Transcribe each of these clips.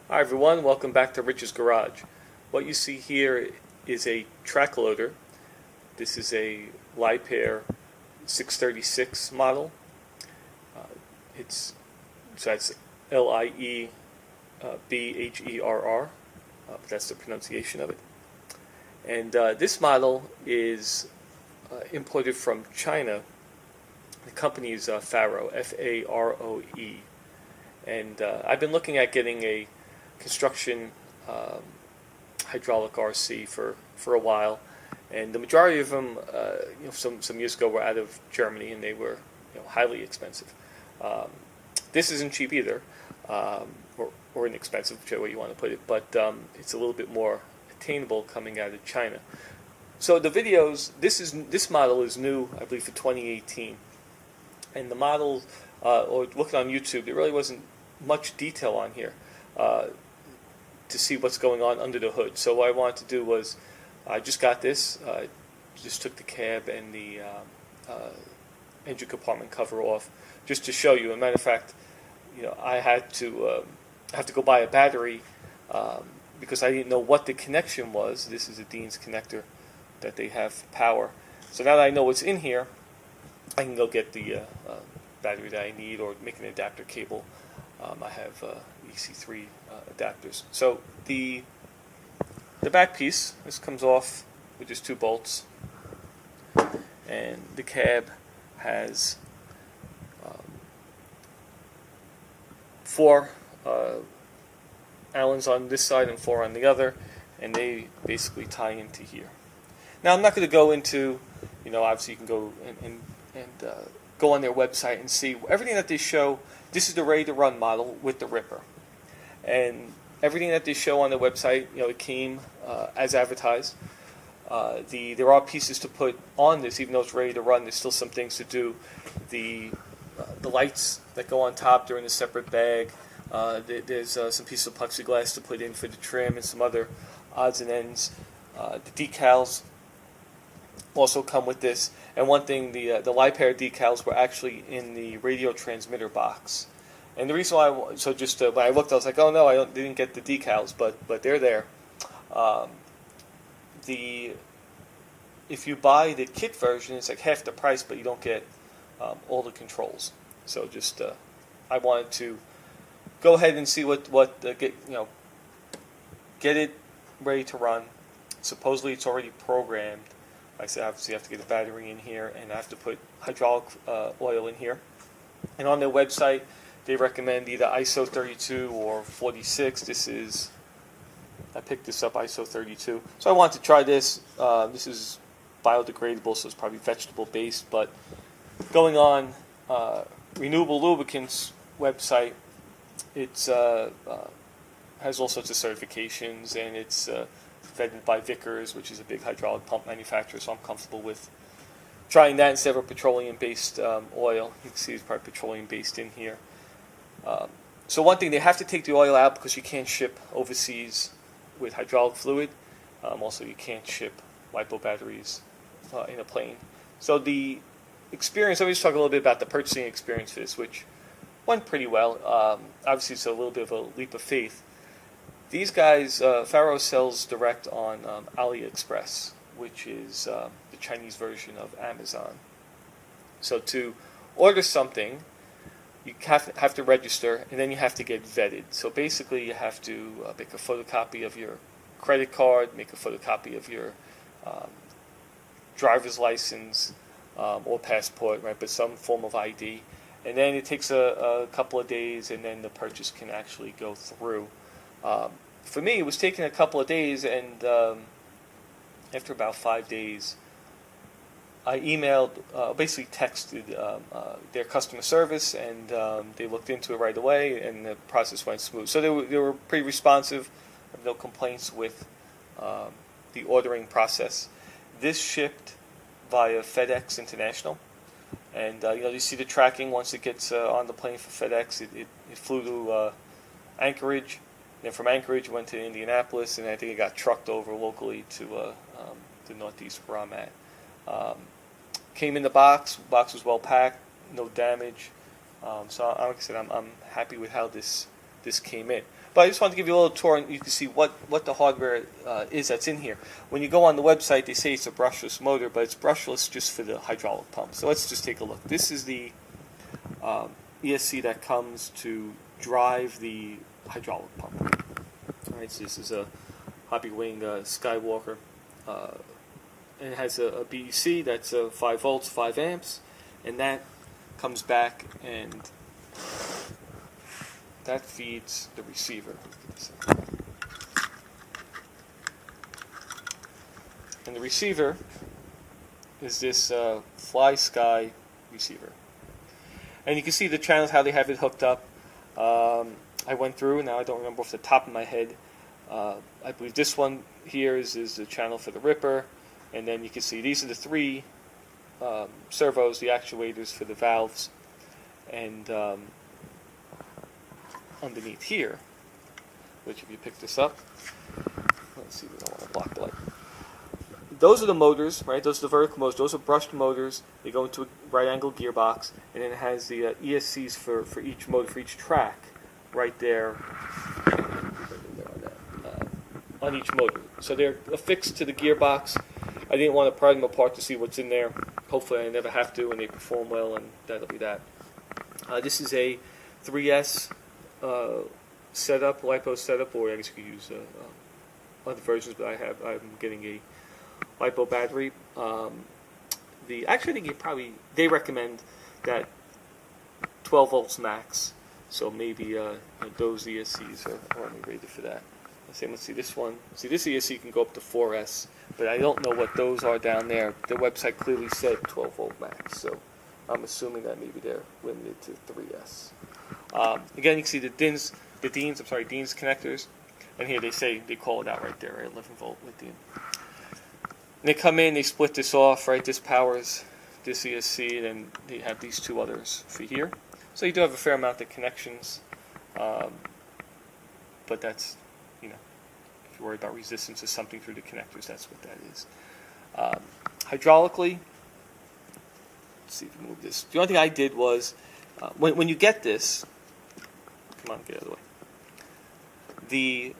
Hi everyone, welcome back to Rich's Garage. What you see here is a track loader. This is a Liebherr 636 model. Uh, that's Liebherr, but that's the pronunciation of it. And this model is imported from China. The company is Faroe, Faroe. And I've been looking at getting a construction hydraulic RC for a while, and the majority of them, some years ago, were out of Germany, and they were highly expensive. This isn't cheap either, or inexpensive, whichever way you want to put it, but it's a little bit more attainable coming out of China. So the videos, this model is new, I believe, for 2018, and the model, or looking on YouTube, there really wasn't much detail on here to see what's going on under the hood. So what I wanted to do was, I just got this, just took the cab and the engine compartment cover off, just to show you. As a matter of fact, I had to have to go buy a battery because I didn't know what the connection was. This is a Dean's connector that they have for power. So now that I know what's in here, I can go get the battery that I need, or make an adapter cable. I have EC3 adapters. So the back piece, this comes off with just 2 bolts, and the cab has 4 Allens on this side and 4 on the other, and they basically tie into here. Now I'm not going to go into, obviously you can go and go on their website and see everything that they show. This is the ready-to-run model with the ripper. And everything that they show on the website, it came as advertised. There are pieces to put on this, even though it's ready to run. There's still some things to do. The lights that go on top, they're in a separate bag. There's some pieces of plexiglass to put in for the trim and some other odds and ends. The decals also come with this. And one thing, the Liebherr decals were actually in the radio transmitter box. And the reason why, when I looked, I was like, oh no, didn't get the decals, but they're there. If you buy the kit version, it's like half the price, but you don't get all the controls. So I wanted to go ahead and see get it ready to run. Supposedly it's already programmed. Like I said, obviously I have to get a battery in here, and I have to put hydraulic oil in here. And on their website, they recommend either ISO 32 or 46. I picked this up, ISO 32. So I wanted to try this. This is biodegradable, so it's probably vegetable-based. But going on Renewable Lubricants website, it's has all sorts of certifications, and it's vetted by Vickers, which is a big hydraulic pump manufacturer, so I'm comfortable with trying that instead of a petroleum-based oil. You can see it's probably petroleum-based in here. So one thing, they have to take the oil out because you can't ship overseas with hydraulic fluid. Also, you can't ship Lipo batteries in a plane. So the experience, let me just talk a little bit about the purchasing experience for this, which went pretty well. Obviously, it's a little bit of a leap of faith. These guys, Faroe sells direct on AliExpress, which is the Chinese version of Amazon. So to order something, you have to register, and then you have to get vetted. So basically, you have to make a photocopy of your credit card, make a photocopy of your driver's license or passport, right? But some form of ID. And then it takes a couple of days, and then the purchase can actually go through. For me, it was taking a couple of days, and after about 5 days, I emailed, basically texted their customer service, and they looked into it right away, and the process went smooth. So they were pretty responsive. I have no complaints with the ordering process. This shipped via FedEx International, and you see the tracking once it gets on the plane for FedEx. It flew to Anchorage. Then from Anchorage, it went to Indianapolis, and I think it got trucked over locally to the Northeast where I'm at. Came in the box. Box was well packed, no damage. So like I said, I'm happy with how this came in. But I just wanted to give you a little tour, and you can see what the hardware is that's in here. When you go on the website, they say it's a brushless motor, but it's brushless just for the hydraulic pump. So let's just take a look. This is the ESC that comes to drive the hydraulic pump. All right, so this is a Hobby Wing Skywalker. And it has a BEC that's 5 volts, 5 amps, and that comes back and that feeds the receiver. And the receiver is this Fly Sky receiver. And you can see the channels, how they have it hooked up. I went through, now I don't remember off the top of my head. I believe this one here is the channel for the ripper. And then you can see these are the 3 servos, the actuators for the valves. And underneath here, which if you pick this up, let's see, we don't want to block the light. Those are the motors, right? Those are the vertical motors. Those are brushed motors. They go into a right angle gearbox, and then it has the ESCs for each motor, for each track, right there on each motor. So they're affixed to the gearbox. I didn't want to pry them apart to see what's in there. Hopefully I never have to, and they perform well, and that'll be that. This is a 3S setup, Lipo setup, or I guess you could use other versions, but I'm getting a Lipo Battery. Actually, I think they recommend that 12 volts max, so maybe those ESCs are only rated for that. Let's see this one. See, this ESC can go up to 4S, but I don't know what those are down there. The website clearly said 12 volt max, so I'm assuming that maybe they're limited to 3S. Again, you can see the Dean's connectors, and here they call it out right there, right? 11 volt lithium. And they come in, they split this off, right? This powers this ESC, and then they have these 2 others for here. So you do have a fair amount of connections, but that's, if you're worried about resistance or something through the connectors, that's what that is. Hydraulically, let's see if we move this. The only thing I did was, when you get this, come on, get out of the way. The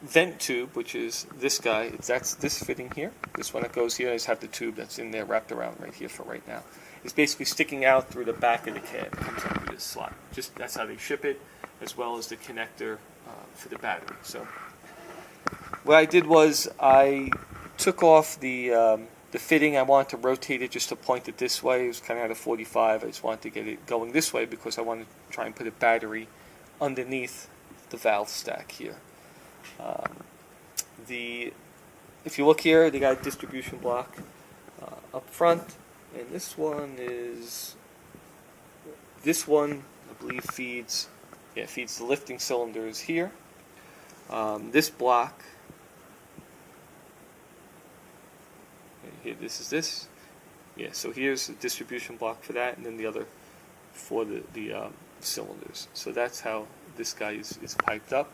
vent tube, which is this guy, that's this fitting here. This one that goes here, I just have the tube that's in there wrapped around right here for right now. It's basically sticking out through the back of the cab. It comes up through this slot. Just that's how they ship it, as well as the connector for the battery. So what I did was I took off the fitting. I wanted to rotate it just to point it this way. It was kind of at a 45. I just wanted to get it going this way because I wanted to try and put a battery underneath the valve stack here. If you look here, they got a distribution block up front, and this one, I believe, feeds the lifting cylinders here. This block, here, this is this. Yeah, so here's the distribution block for that, and then the other for the cylinders. So that's how this guy is piped up.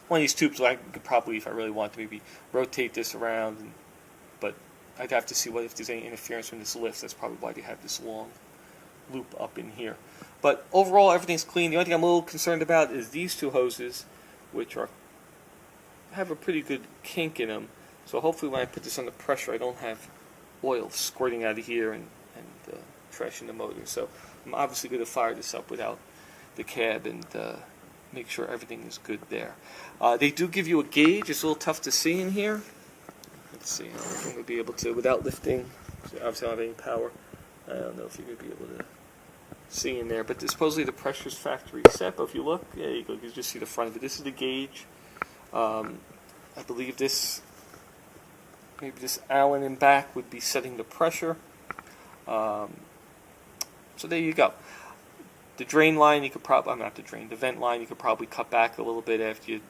One of these tubes, I could probably, if I really want to, maybe rotate this around, but I'd have to see if there's any interference when this lifts. That's probably why they have this long loop up in here. But overall, everything's clean. The only thing I'm a little concerned about is these 2 hoses, which have a pretty good kink in them. So hopefully when I put this under pressure, I don't have oil squirting out of here and trashing the motor. So I'm obviously going to fire this up without the cab and make sure everything is good there. They do give you a gauge. It's a little tough to see in here. Let's see if I'm going to be able to, without lifting. Obviously I don't have any power. I don't know if you're going to be able to see in there. But supposedly the pressure's factory set. But if you look, there you go. You can just see the front of it. This is the gauge. I believe maybe this Allen in back would be setting the pressure. So there you go. The drain line, you could probably, the vent line, you could probably cut back a little bit after you're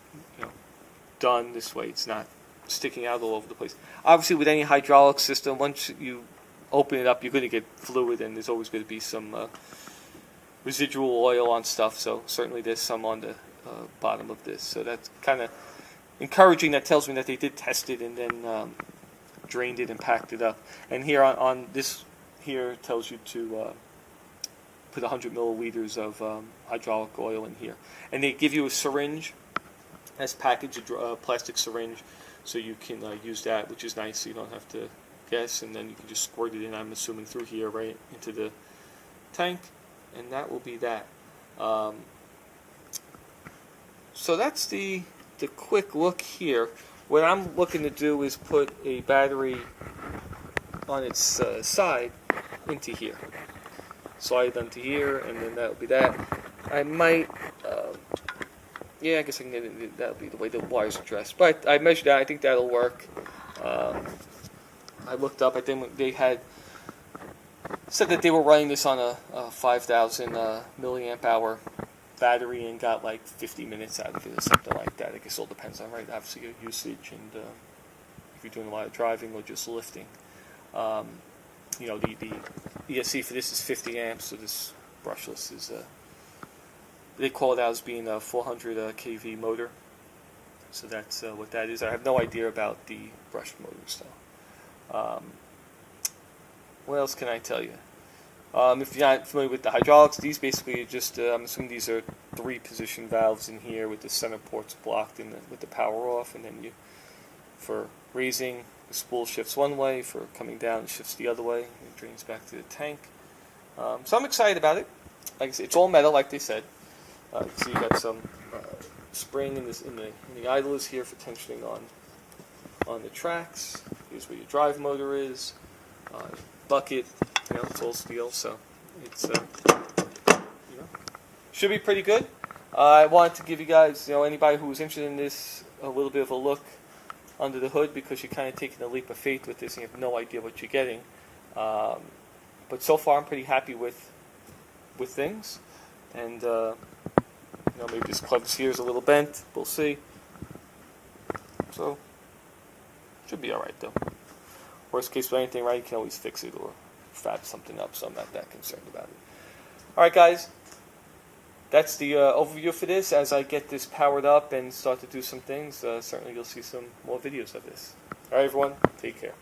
done. This way it's not sticking out all over the place. Obviously, with any hydraulic system, once you open it up, you're going to get fluid, and there's always going to be some residual oil on stuff. So certainly there's some on the bottom of this. So that's kind of encouraging. That tells me that they did test it and then drained it and packed it up. And here on this here tells you to put 100 milliliters of hydraulic oil in here. And they give you a syringe has packaged a plastic syringe, so you can use that, which is nice. So you don't have to guess, and then you can just squirt it in. I'm assuming through here, right into the tank, and that will be that. So that's the quick look here. What I'm looking to do is put a battery on its side into here. Slide it onto here, and then that'll be that. I might, yeah, I guess I can get it. That'll be the way the wires are dressed. But I measured that. I think that'll work. I looked up. I think they had said that they were running this on a 5,000 milliamp hour battery and got like 50 minutes out of it or something like that. I guess it all depends on, right, obviously your usage and if you're doing a lot of driving or just lifting. You know, the ESC for this is 50 amps, so this brushless is they call it out as being a 400 kV motor. So that's what that is. I have no idea about the brushed motors though. What else can I tell you? If you're not familiar with the hydraulics, these basically are just, I'm assuming these are 3-position valves in here with the center ports blocked in with the power off, and then for raising, the spool shifts one way, for coming down it shifts the other way, it drains back to the tank. So I'm excited about it. Like I said, it's all metal, like they said. You can see you got some spring in the idlers here for tensioning on the tracks. Here's where your drive motor is. Bucket, you know, it's all steel, so it's should be pretty good. I wanted to give you guys, anybody who's interested in this, a little bit of a look under the hood, because you're kind of taking a leap of faith with this and you have no idea what you're getting. But so far, I'm pretty happy with things, and maybe this plug's here is a little bent. We'll see. So should be all right though. Worst case with anything, right, you can always fix it or fab something up, so I'm not that concerned about it. Alright guys, that's the overview for this. As I get this powered up and start to do some things, certainly you'll see some more videos of this. Alright everyone, take care.